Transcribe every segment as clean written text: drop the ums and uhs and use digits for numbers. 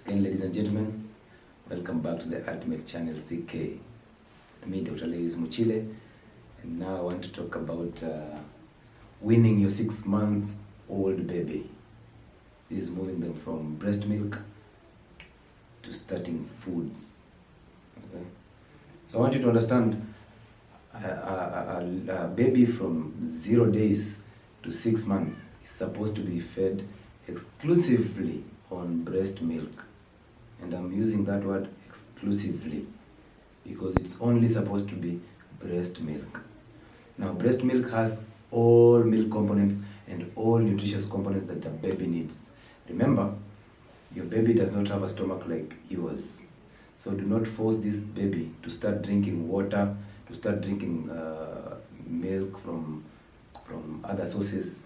Again, ladies and gentlemen, welcome back to the Ultimate Channel CK. Me, Dr. Lewis Muchile, and now I want to talk about weaning your 6-month-old baby. This is moving them from breast milk to starting foods. Okay? So I want you to understand a baby from 0 days to 6 months is supposed to be fed exclusively on breast milk. And I'm using that word exclusively because it's only supposed to be breast milk. Now, breast milk has all milk components and all nutritious components that the baby needs. Remember, your baby does not have a stomach like yours. So do not force this baby to start drinking water, to start drinking milk from other sources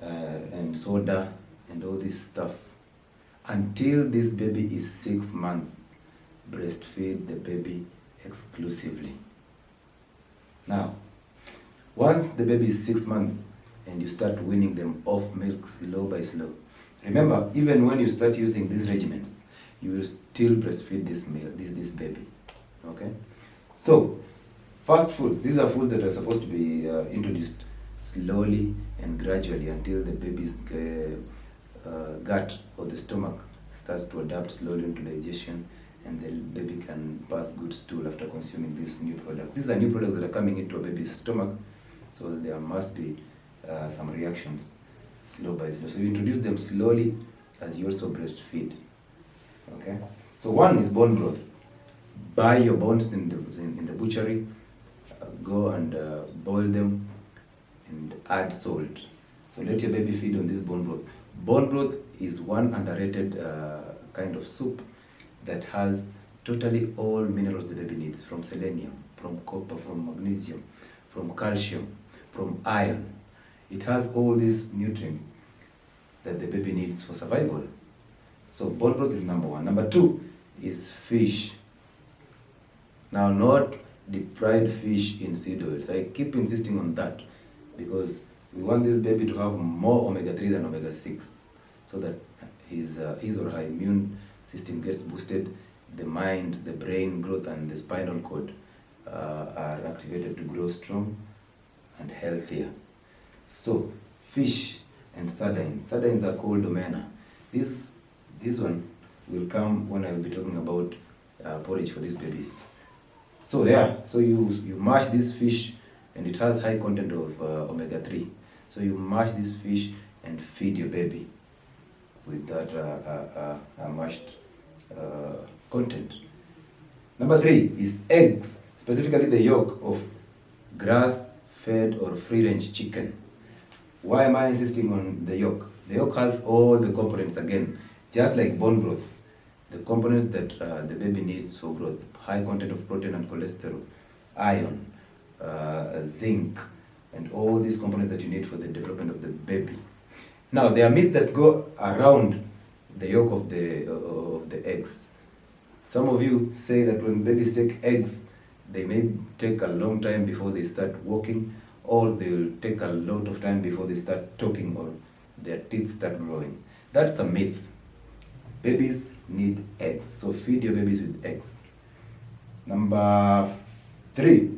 and soda and all this stuff. Until this baby is 6 months, breastfeed the baby exclusively. Now, once the baby is 6 months and you start weaning them off milk slow by slow, remember, even when you start using these regimens, you will still breastfeed this baby. Okay? So, fast foods, these are foods that are supposed to be introduced slowly and gradually until the baby's gut or the stomach starts to adapt slowly into digestion, and the baby can pass good stool after consuming these new products. These are new products that are coming into a baby's stomach, so there must be some reactions slow by slow. So you introduce them slowly as you also breastfeed. Okay. So one is bone broth. Buy your bones in the butchery. Go and boil them and add salt. So let your baby feed on this bone broth. Bone broth is one underrated kind of soup that has totally all minerals the baby needs, from selenium, from copper, from magnesium, from calcium, from iron. It has all these nutrients that the baby needs for survival. So bone broth is number one. Number two is fish. Now, not deep fried fish in seed oils. I keep insisting on that because we want this baby to have more omega-3 than omega-6 so that his or her immune system gets boosted, the mind, the brain growth, and the spinal cord are activated to grow strong and healthier. So, fish and sardines. Sardines are called omena. This one will come when I will be talking about porridge for these babies. So you mash this fish, and it has high content of omega-3. So you mash this fish and feed your baby with that mashed content. Number three is eggs, specifically the yolk of grass-fed or free-range chicken. Why am I insisting on the yolk? The yolk has all the components again, just like bone broth. The components that the baby needs for growth: high content of protein and cholesterol, iron, zinc, and all these components that you need for the development of the baby. Now, there are myths that go around the yolk of the eggs. Some of you say that when babies take eggs, they may take a long time before they start walking, or they will take a lot of time before they start talking, or their teeth start growing. That's a myth. Babies need eggs, so feed your babies with eggs. Number three,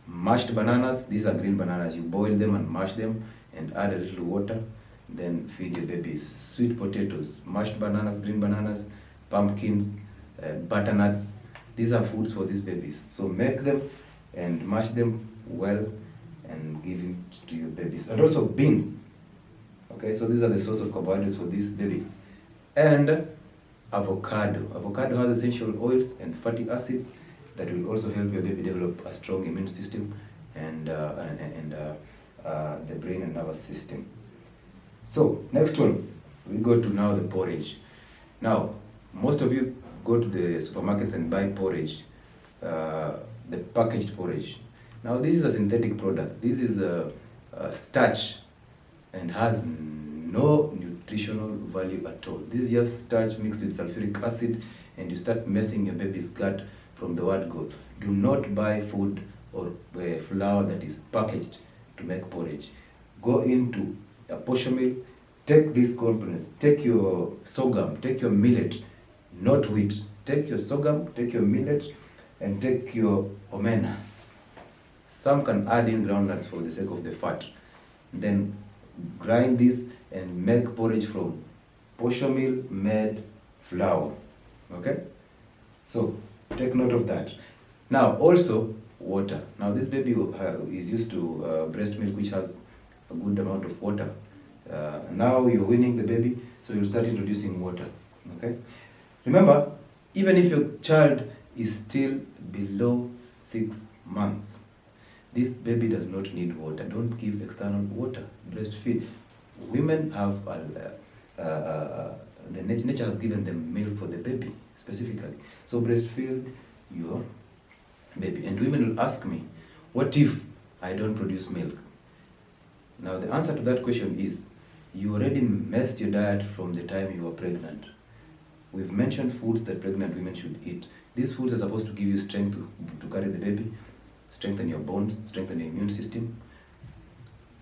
mashed bananas. These are green bananas. You boil them and mash them and add a little water, then feed your babies. Sweet potatoes, mashed bananas, green bananas, pumpkins, butternuts. These are foods for these babies. So make them and mash them well and give it to your babies. And also beans. Okay, so these are the source of carbohydrates for this baby. And avocado. Avocado has essential oils and fatty acids that will also help your baby develop a strong immune system and the brain and nervous system. So, next one, we go to now the porridge. Now, most of you go to the supermarkets and buy porridge, the packaged porridge. Now, this is a synthetic product. This is a starch and has no nutritional value at all. This is just starch mixed with sulfuric acid, and you start messing your baby's gut from the word go. Do not buy food or flour that is packaged to make porridge. Go into a portion mill, take these components, take your sorghum, take your millet, not wheat. Take your sorghum, take your millet, and take your omena. Some can add in groundnuts for the sake of the fat. Then grind this and make porridge from posho meal made flour. Okay? So take note of that. Now also water. Now this baby is used to breast milk which has a good amount of water. Now you're weaning the baby, so you'll start introducing water. Okay? Remember, even if your child is still below 6 months, this baby does not need water. Don't give external water. Breastfeed. Women have, nature has given them milk for the baby, specifically. So breastfeed your baby. And women will ask me, what if I don't produce milk? Now the answer to that question is, you already messed your diet from the time you were pregnant. We've mentioned foods that pregnant women should eat. These foods are supposed to give you strength to carry the baby, strengthen your bones, strengthen your immune system,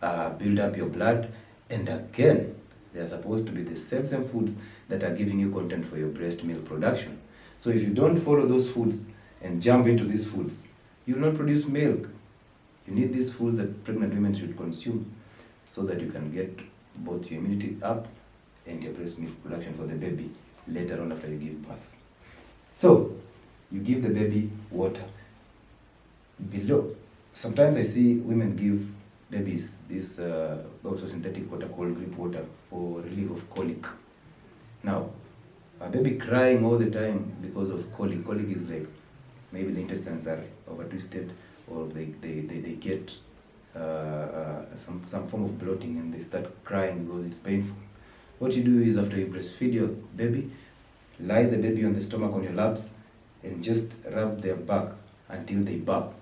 build up your blood, and again, they are supposed to be the same foods that are giving you content for your breast milk production. So if you don't follow those foods and jump into these foods, you will not produce milk. You need these foods that pregnant women should consume so that you can get both your immunity up and your breast milk production for the baby later on after you give birth. So, you give the baby water. Below, sometimes I see women give babies this also synthetic water called grape water for relief of colic. Now, a baby crying all the time because of colic. Colic is like maybe the intestines are over twisted, or they get some form of bloating and they start crying because it's painful. What you do is, after you breastfeed your baby, lie the baby on the stomach on your laps and just rub their back until they burp.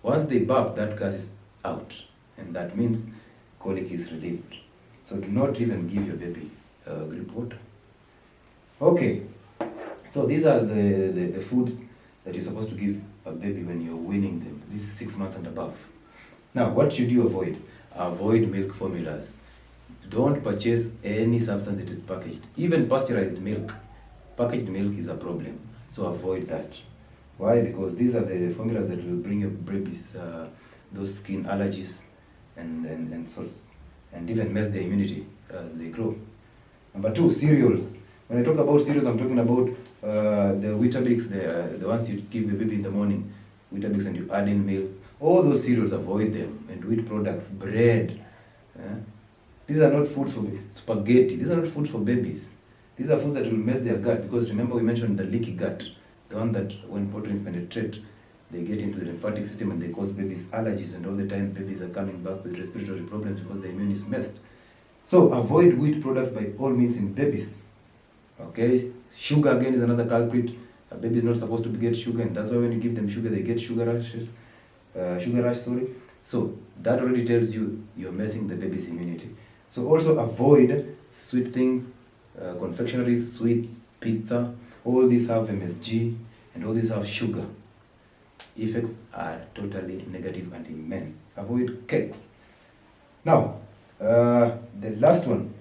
Once they burp, that gas is out, and that means colic is relieved. So do not even give your baby grape water. Okay, so these are the foods that you're supposed to give a baby when you're weaning them. This is 6 months and above. Now, what should you avoid? Avoid milk formulas. Don't purchase any substance that is packaged. Even pasteurized milk. Packaged milk is a problem. So avoid that. Why? Because these are the formulas that will bring your babies those skin allergies and sorts, and even mess their immunity as they grow. Number 2, cereals. When I talk about cereals, I'm talking about the Weetabix, the ones you give the baby in the morning. Weetabix, and you add in milk. All those cereals, avoid them. And wheat products, bread. These are not foods for spaghetti. These are not foods for babies. These are foods that will mess their gut, because remember we mentioned the leaky gut, the one that when proteins penetrate, they get into the lymphatic system and they cause babies allergies, and all the time babies are coming back with respiratory problems because the immune is messed. So avoid wheat products by all means in babies. Okay, sugar again is another culprit. A baby is not supposed to get sugar, and that's why when you give them sugar, they get sugar rush. So that already tells you you're messing the baby's immunity. So also avoid sweet things, confectioneries, sweets, pizza. All these have MSG and all these have sugar. Effects are totally negative and immense. Avoid cakes. Now, the last one,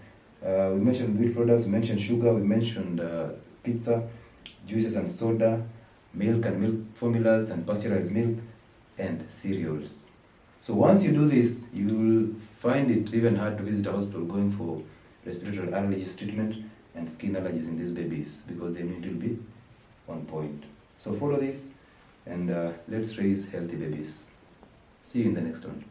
we mentioned wheat products, we mentioned sugar, we mentioned pizza, juices and soda, milk and milk formulas and pasteurized milk, and cereals. So once you do this, you will find it even hard to visit a hospital going for respiratory allergies treatment and skin allergies in these babies, because the immunity will be on point. So follow this, and let's raise healthy babies. See you in the next one.